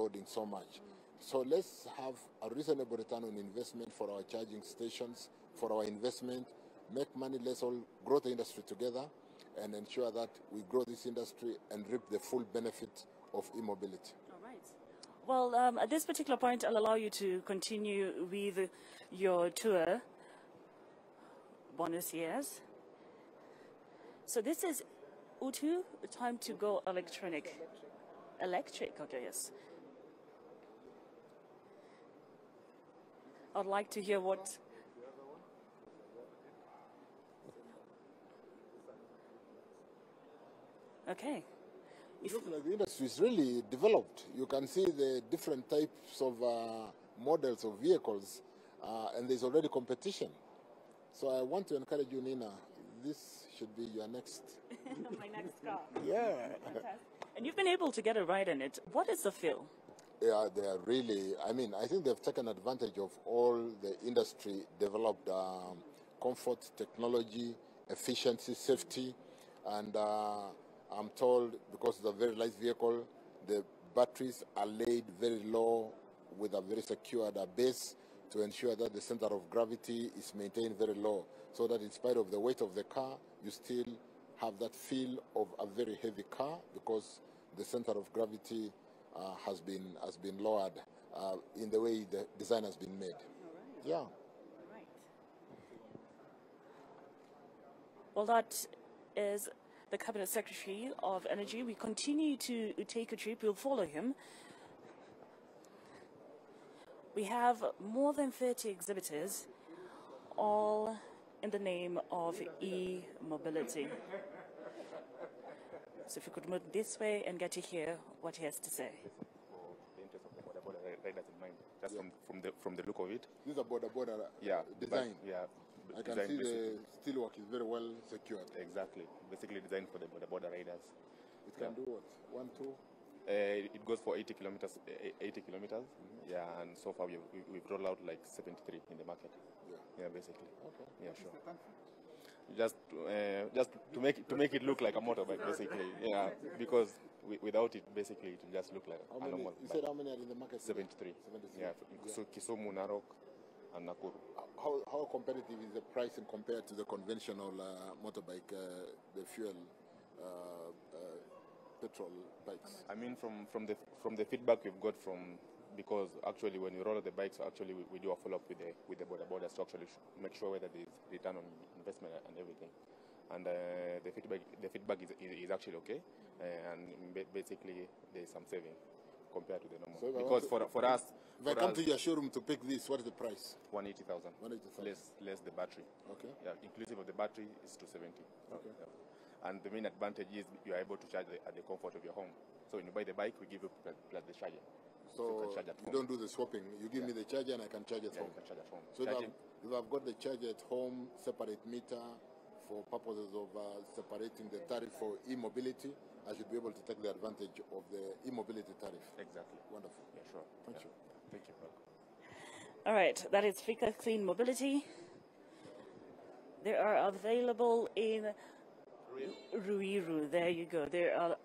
overloading so much. So let's have a reasonable return on investment for our charging stations, for our investment, make money, let's all grow the industry together and ensure that we grow this industry and reap the full benefit of e-mobility. All right. Well, at this particular point, I'll allow you to continue with your tour. Bonus years. So this is Utu, time to go electronic. Electric, okay, yes. I'd like to hear what... Okay. It looks like the industry is really developed. You can see the different types of models of vehicles, and there's already competition. So I want to encourage you, Nina, this should be your next... My next car. Yeah. Fantastic. And you've been able to get a ride in it. What is the feel? Yeah, they are really, I mean, I think they've taken advantage of all the industry developed comfort, technology, efficiency, safety, and I'm told because it's a very light vehicle, the batteries are laid very low with a very secured base to ensure that the center of gravity is maintained very low, so that in spite of the weight of the car, you still have that feel of a very heavy car because the center of gravity has been lowered in the way the design has been made. All right. Yeah. All right. Well, that is the Cabinet Secretary of Energy. We continue to take a trip. We'll follow him. We have more than 30 exhibitors, all in the name of e-mobility. So if you could move this way and get to hear what he has to say. For the interest of the border riders in mind, just from the look of it. This is a border design. I can see the steelwork is very well secured. Exactly. Basically designed for the border riders. It can do what? 1, 2? It goes for 80 kilometers. 80 kilometers. Mm-hmm. Yeah, and so far we've rolled out like 73 in the market. Yeah, basically. Okay. Yeah, sure. Just to make it look like a motorbike, basically. Yeah, because without it, basically, it will just look like a normal bike. You said how many are in the market? 73. 73. Yeah, so Kisumu, Narok, and Nakuru. How competitive is the pricing compared to the conventional motorbike, the fuel petrol bikes? I mean, from the feedback we've got from, because actually when we roll out the bikes, actually we do a follow-up with the borders to actually make sure whether there's return on investment and everything. And the feedback is actually okay, and basically there's some saving compared to the normal. So because for us, if I come to your showroom to pick this, what is the price? 180,000. 180,000. Less the battery. Okay. Yeah, inclusive of the battery is 270. Okay. Yeah. And the main advantage is you are able to charge at the comfort of your home. So when you buy the bike, we give you plus the charger. So you don't do the swapping. You give me the charger and I can charge at home. You can charge at home. So if I've got the charger at home, separate meter for purposes of separating the tariff for e-mobility, I should be able to take the advantage of the e-mobility tariff. Exactly. Wonderful. Yeah, sure. Thank you. Thank you. All right, that is Fika Clean Mobility. They are available in Ruiru. There you go. They're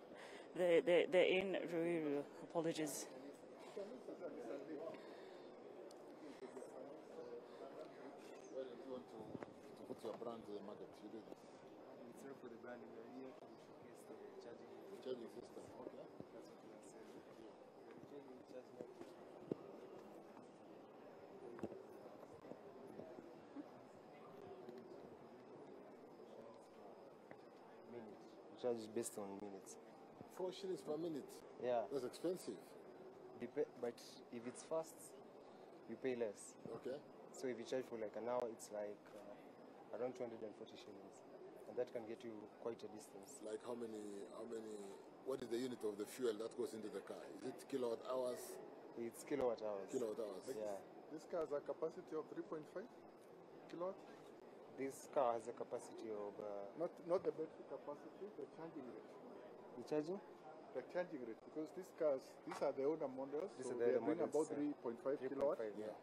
in Ruiru. Apologies. Put your brand to the market. You do this. It's not for the brand. We are here to showcase the charging. The charging system. Okay. That's what we are saying. Minutes. Charge is based on minutes. 4 shillings per minute. Yeah. That's expensive. But if it's fast, you pay less. Okay. So if you charge for like an hour, it's like around 240 shillings. And that can get you quite a distance. Like how many, what is the unit of the fuel that goes into the car? Is it kilowatt hours? It's kilowatt hours. Kilowatt hours. Yeah. This car has a capacity of 3.5 kilowatt. This car has a capacity of... Not the battery capacity, the charging rate. The charging? The charging rate, because these cars, these are the older models, These so are the they older bring models, about 3.5 kilowatt. Yeah.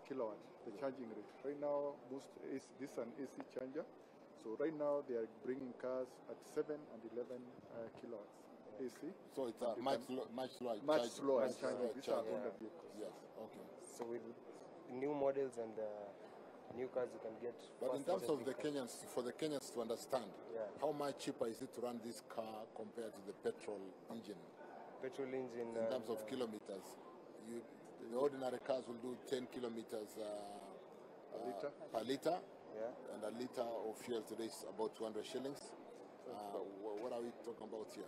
Kilowatt, the charging rate. Right now, Boost is this an AC charger. So right now they are bringing cars at 7 and 11 kilowatts. AC. So it's You much can- much slower. Much charge- slower much charging. These are charging. older vehicles. Yes. Okay. So with new models and new cars, you can get. But in faster terms of charging the times. Kenyans, for the Kenyans to understand, Yeah. how much cheaper is it to run this car compared to the petrol engine? Petrol engine. In terms of kilometers, the ordinary cars will do 10 kilometers liter? per liter, Yeah. and a liter of fuel today is about 200 shillings. What are we talking about here?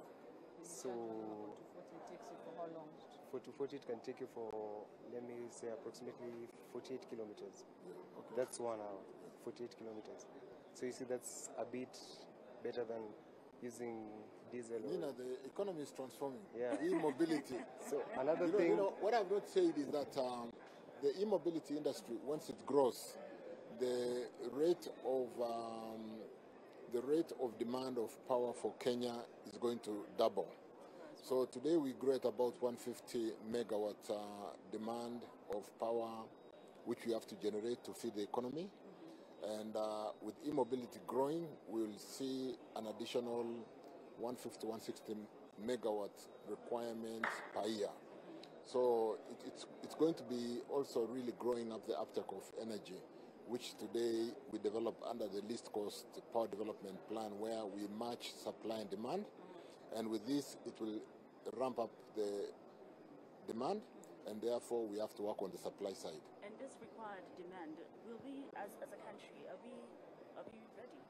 So 40 takes you for how long? 440 it can take you for, let me say, approximately 48 kilometers. Yeah, okay. That's 1 hour, 48 kilometers. So you see, that's a bit better than using diesel. Nina, the economy is transforming. Yeah. E-mobility. So another thing. You know, what I've not said is that the e-mobility industry, once it grows, the rate of demand of power for Kenya is going to double. So today we grow at about 150 megawatt demand of power, which we have to generate to feed the economy. And with e-mobility growing, we will see an additional 150, 160 megawatt requirements per year. So it's going to be also really growing up the uptake of energy, which today we develop under the least cost power development plan, where we match supply and demand. And with this, it will ramp up the demand, and therefore we have to work on the supply side. And this required demand, will we, as a country, are we ready?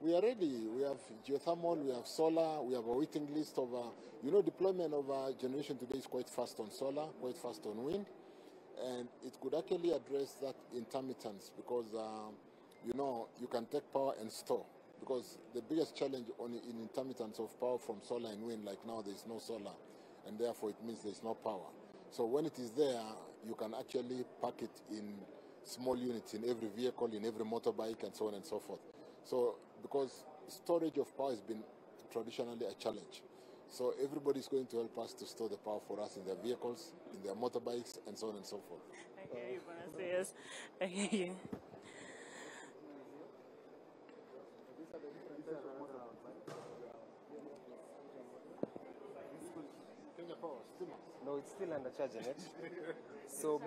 We are ready. We have geothermal, we have solar, we have a waiting list of, deployment of generation today is quite fast on solar, quite fast on wind, and it could actually address that intermittence because, you can take power and store. Because the biggest challenge in intermittence of power from solar and wind, like now there is no solar, and therefore it means there is no power. So when it is there, you can actually pack it in small units in every vehicle, in every motorbike, and so on and so forth. So because storage of power has been traditionally a challenge. So everybody is going to help us to store the power for us in their vehicles, in their motorbikes, and so on and so forth. I hear you, Bonacius. I hear you. No, it's still under charge, isn't it? So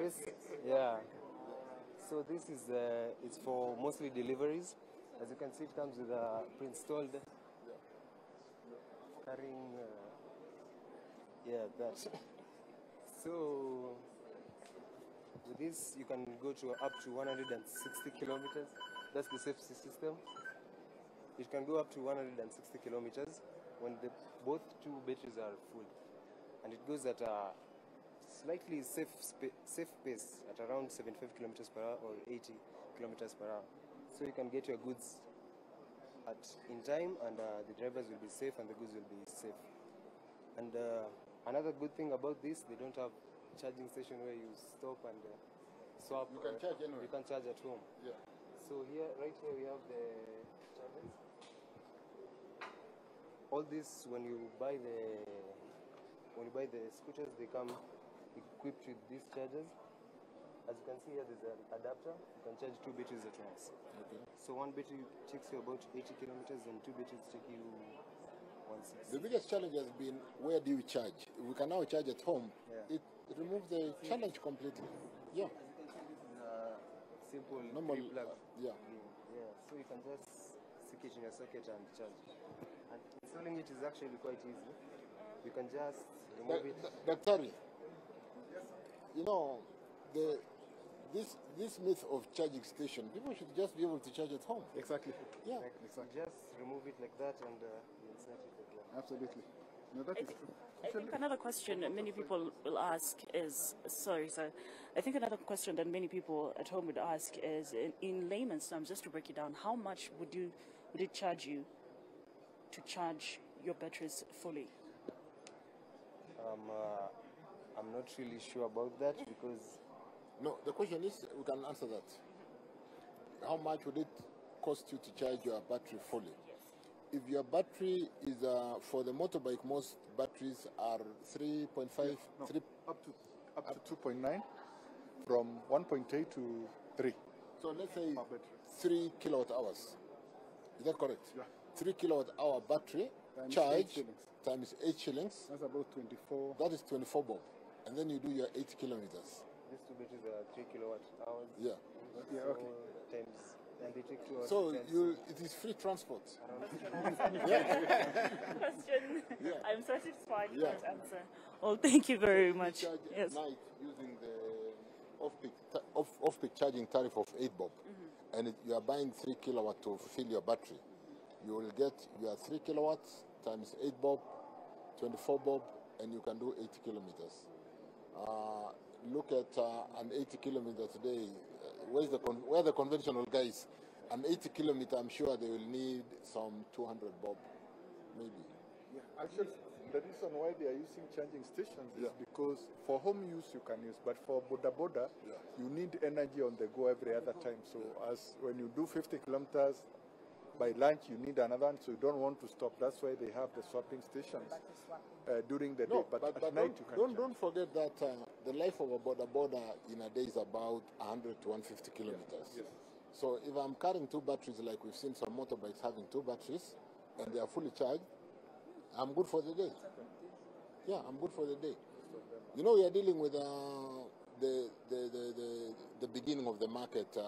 yeah. So this is it's for mostly deliveries. As you can see, it comes with a pre-installed carrying. That. So with this, you can go to up to 160 kilometers. That's the safety system. It can go up to 160 kilometers when both two batteries are full, and it goes at a slightly safe pace at around 75 kilometers per hour or 80 kilometers per hour. So you can get your goods in time, and the drivers will be safe and the goods will be safe. And another good thing about this, they don't have charging station where you stop and swap. You can charge anywhere. You can charge at home. Yeah. So right here we have the chargers. All this, when you buy the scooters, they come equipped with these chargers. As you can see here, there's an adapter. You can charge two batteries at once. Okay. So one battery takes you about 80 kilometers, and two batteries take you 160. The biggest challenge has been, where do you charge? We can now charge at home. Yeah. It removes the challenge completely. Yeah. As you can see, this is a simple Normal, plug. yeah. Yeah. So you can just stick it in your socket and charge. And installing it is actually quite easy. You can just remove it. Daktari, this myth of charging station, people should just be able to charge at home. Exactly. Yeah. Exactly. Just remove it like that and you insert it like that. Absolutely. No, that is true. I think another question that many people will ask is, I think another question that many people at home would ask is, in layman's terms, just to break it down, how much would it charge you to charge your batteries fully? I'm not really sure about that because No, the question is, we can answer that. How much would it cost you to charge your battery fully? If your battery is, for the motorbike, most batteries are 3.5, No, 3. up to 2.9, from 1.8 to 3 So let's say per battery. 3 kilowatt hours. Is that correct? Yeah. 3 kilowatt hour battery Times 8 charge shillings. times 8 shillings. That's about 24. That is 24 bob. And then you do your 8 kilometers. These two batteries are 3 kilowatt hours. Yeah. Yeah, So okay. times, and they take 2 hours. So to charge, it is free transport. Question. Yeah. I'm satisfied with Yeah. that answer. Well, thank you very much. Charge Yes. at night using the off-peak charging tariff of 8 bob. And you are buying 3 kilowatt to fill your battery. You will get your 3 kilowatts times 8 bob, 24 bob, and you can do 80 kilometers. Look at an 80 kilometer today. Where the conventional guys? An 80 kilometer, I'm sure they will need some 200 bob, maybe. Yeah, actually, the reason why they are using charging stations is Yeah. because for home use you can use, but for boda, Yeah. you need energy on the go every other time. So as when you do 50 kilometers, by lunch you need another one, so you don't want to stop. That's why they have the swapping stations during the day. No, But at but night you can charge. don't forget that the life of a border in a day is about 100 to 150 kilometers. Yes. So if I'm carrying 2 batteries, like we've seen some motorbikes having 2 batteries, and they are fully charged, I'm good for the day. Yeah, I'm good for the day. You know, we are dealing with the beginning of the market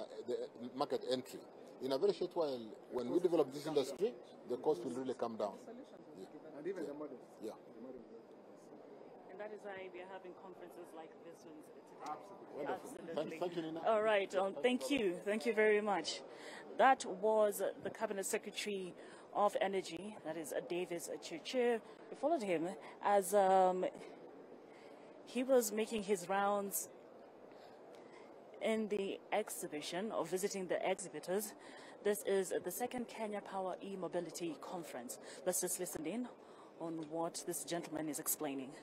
entry. In a very short while, when we develop this industry, the cost will really come down. Yeah. And even the models. Yeah. And that is why we are having conferences like this one today. Wonderful. Absolutely. Thank you, Nina. All right. Thank you. Thank you very much. That was the Cabinet Secretary of Energy, that is Davis Churchill. We followed him as he was making his rounds in the exhibition, or visiting the exhibitors. This is the second Kenya Power E-Mobility Conference. Let's just listen in on what this gentleman is explaining.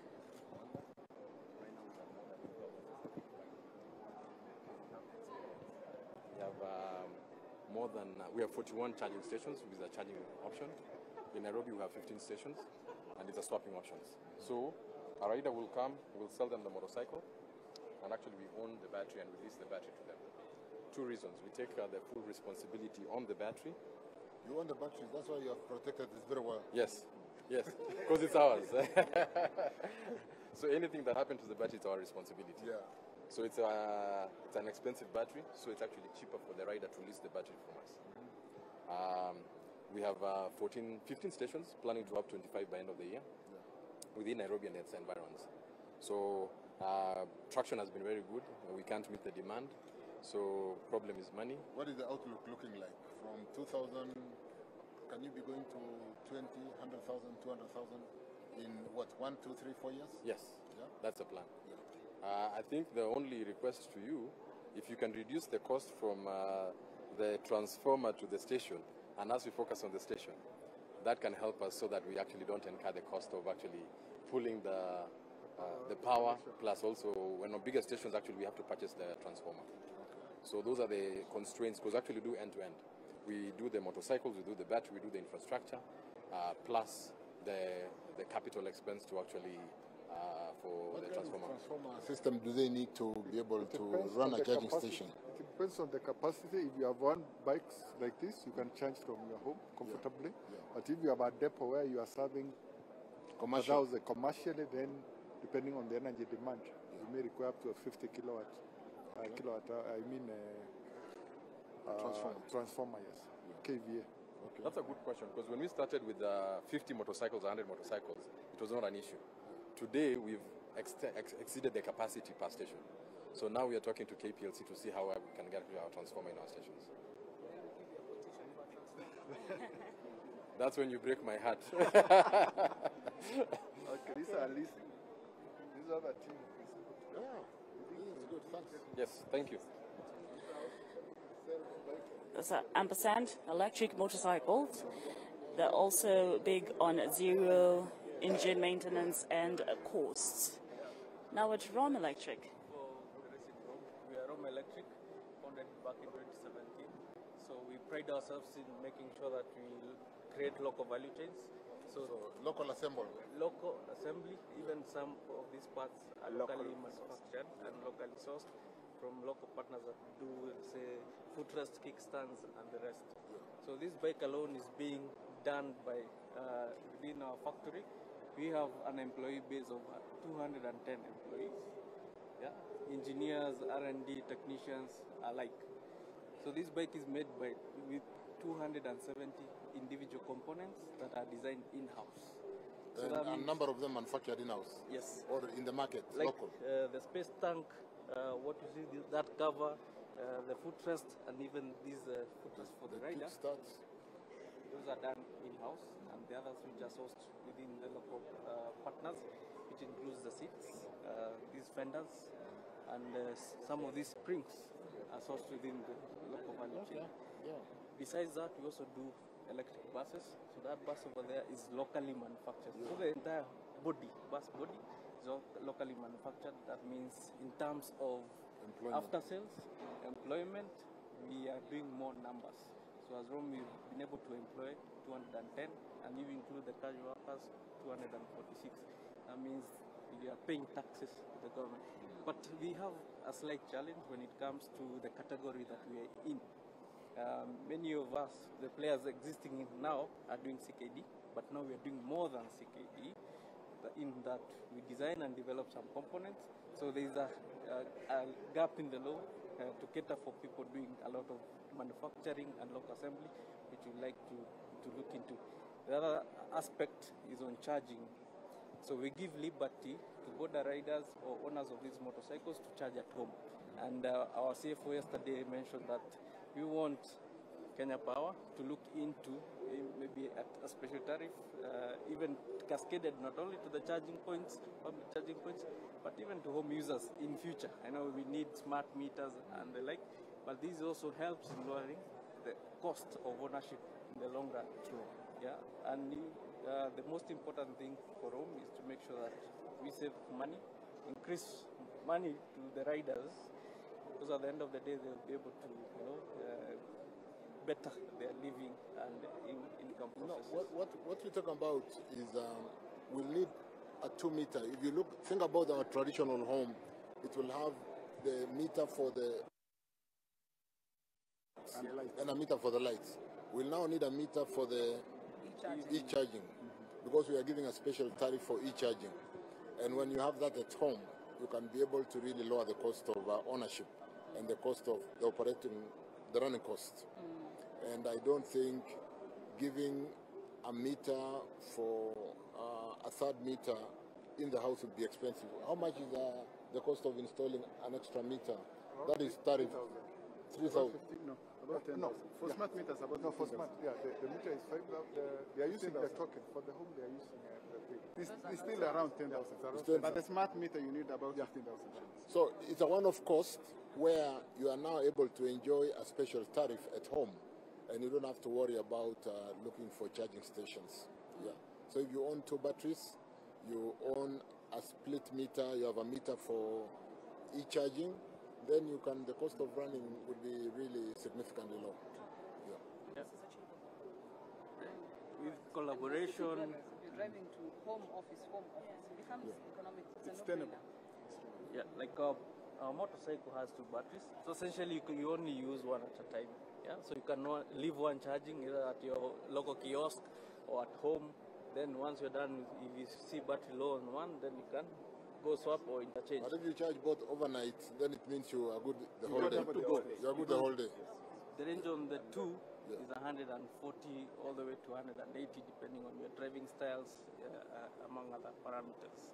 We have 41 charging stations with a charging option. In Nairobi, we have 15 stations, and it's a swapping options. So a rider will come, we'll sell them the motorcycle, and actually we own the battery and release the battery to them. 2 reasons. We take the full responsibility on the battery. You own the batteries, that's why you have protected this very well. Yes, yes, because it's ours. So anything that happens to the battery is our responsibility. Yeah. So it's an expensive battery, so it's actually cheaper for the rider to lease the battery from us. We have 15 stations, planning to have 25 by end of the year, within Nairobi and its environs. So traction has been very good. We can't meet the demand, so problem is money. What is the outlook looking like? From 2,000, can you be going to 20, 100,000, 200,000 in what, 1, 2, 3, 4 years? Yes, Yeah? that's the plan. Yeah. I think the only request to you, if you can reduce the cost from the transformer to the station, and as we focus on the station, that can help us so that we actually don't incur the cost of actually pulling the power, plus also when on bigger stations actually we have to purchase the transformer. So those are the constraints, because actually we do end-to-end. We do the motorcycles, we do the battery, we do the infrastructure, plus the capital expense to actually for the transformer. Transformer system do they need to be able to Depends run on a the charging capacity. station? It depends on the capacity. If you have 1 bike like this, you can charge from your home comfortably. But if you have a depot where you are serving Commercial. commercially, then depending on the energy demand, you may require up to a 50 kilowatt. Transformer, yes. KVA. That's a good question, because when we started with 50 motorcycles, 100 motorcycles, it was not an issue. Today, we've exceeded the capacity per station. So now we are talking to KPLC to see how we can get our transformer in our stations. That's when you break my heart. Okay, these are leasing. These are the team. Yeah, this is good, thanks. Yes, thank you. So, ampersand electric motorcycles. They're also big on zero engine maintenance and costs. Now at Rom Electric. We are Rome Electric, founded back in 2017. So we pride ourselves in making sure that we create local value chains. So Local assembly. local assembly, even some of these parts are locally manufactured and locally sourced from local partners that do, say, footrest, kickstands, and the rest. So this bike alone is being done by within our factory, We have an employee base of 210 employees. Yeah, engineers, R&D technicians alike. So this bike is made with 270 individual components that are designed in-house. So and a number of them manufactured in-house? Yes. Or in the market, like, local? The space tank, what you see, that cover, the footrest, and even these footrest for the rider. Kickstarts. Those are done in-house, and the others which are sourced within the local partners, which includes the seats, these fenders, and some of these springs are sourced within the local value chain. Yeah. Besides that, we also do electric buses. So that bus over there is locally manufactured. So the entire bus body, is locally manufactured. That means in terms of after sales, employment, we are doing more numbers. So as long we've been able to employ 210, and you include the casual workers, 246. That means we are paying taxes to the government. But we have a slight challenge when it comes to the category that we are in. Many of us, the players existing now, are doing CKD, but now we are doing more than CKD, in that we design and develop some components. So there is a gap in the law to cater for people doing a lot of manufacturing and local assembly, which we like to look into. The other aspect is on charging. So we give liberty to border riders or owners of these motorcycles to charge at home. And our CFO yesterday mentioned that we want Kenya Power to look into maybe at a special tariff, even cascaded not only to the charging points, public charging points, but even to home users in future. I know we need smart meters and the like, but this also helps in lowering the cost of ownership in the long run. True. Yeah, and the most important thing for home is to make sure that we save money, increase money to the riders, because at the end of the day they'll be able to, better their living and income processes. What we talk about is we'll need a 2 meter. If you think about our traditional home, it will have the meter for the and a meter for the lights. We'll now need a meter for the e-charging, because we are giving a special tariff for e-charging. And when you have that at home, you can be able to really lower the cost of ownership and the cost of the running cost. And I don't think giving a meter for a third meter in the house would be expensive. How much is the cost of installing an extra meter? That is tariff. 3,000. No, about 10,000. No, for smart meters, about no, for smart. Yeah, the meter is 5,000. They are using the token for the home. They are using it's still around 10,000. But the smart meter, you need about 15,000. So it's a one-off cost where you are now able to enjoy a special tariff at home, and you don't have to worry about looking for charging stations. Yeah. So if you own 2 batteries, you own a split meter, you have a meter for e-charging, then the cost of running would be really significantly low. Yeah. With collaboration. Driving to home office, it becomes economic. It's tenable. Yeah, like our motorcycle has 2 batteries. So essentially you only use one at a time. Yeah, so you can leave one charging either at your local kiosk or at home. Then once you're done, if you see battery low on one, then you can go swap or interchange. But if you charge both overnight, then it means you are good the whole day. You are good the whole day. The range on the 2 is 140 all the way to 180, depending on your driving styles, among other parameters.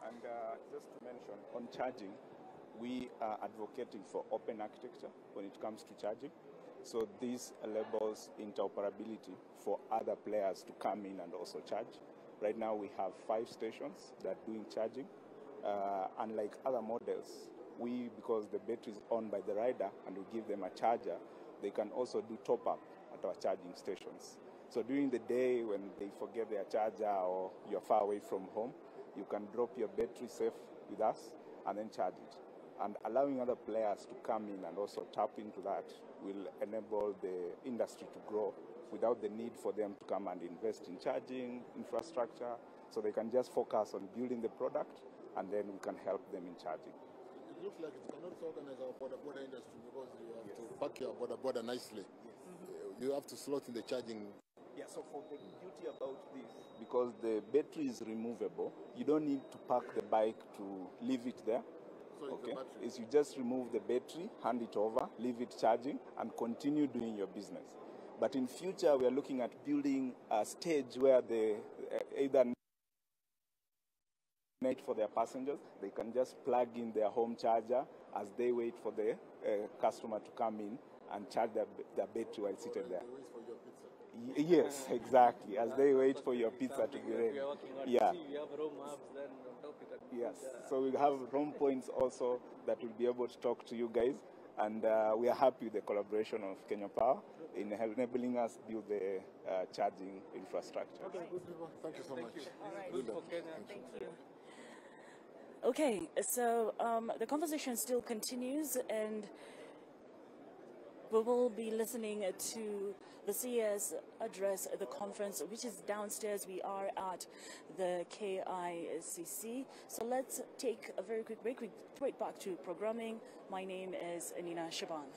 And just to mention, on charging, we are advocating for open architecture when it comes to charging. So this enables interoperability for other players to come in and also charge. Right now we have 5 stations that are doing charging. Unlike other models, because the battery is owned by the rider and we give them a charger, they can also do top-up at our charging stations. So during the day when they forget their charger or you're far away from home, you can drop your battery safe with us and then charge it. And allowing other players to come in and also tap into that will enable the industry to grow without the need for them to come and invest in charging infrastructure. So they can just focus on building the product and then we can help them in charging. It looks like it cannot organize our border industry because you have to pack your border nicely. you have to slot in the charging. Yeah, so for the beauty about this, because the battery is removable, you don't need to park the bike to leave it there. So it's Okay, the battery. is you just remove the battery, hand it over, leave it charging, and continue doing your business. But in future, we are looking at building a stage where they either need for their passengers, they can just plug in their home charger as they wait for the customer to come in and charge their battery while seated there. Wait for your pizza. Yes, exactly. As they wait for your pizza to be ready. We are working on Yeah. we have roam hubs, then on top it. Yes. So we have roam points also that will be able to talk to you guys, and we are happy with the collaboration of Kenya Power in enabling us build the charging infrastructure. Okay, good people. Thank you so much. All right. Good for Kenya. Thank you. Okay, so the conversation still continues, and we will be listening to the CES address the conference, which is downstairs. We are at the KICC. So let's take a very quick break. We right back to programming. My name is Nina Shaban.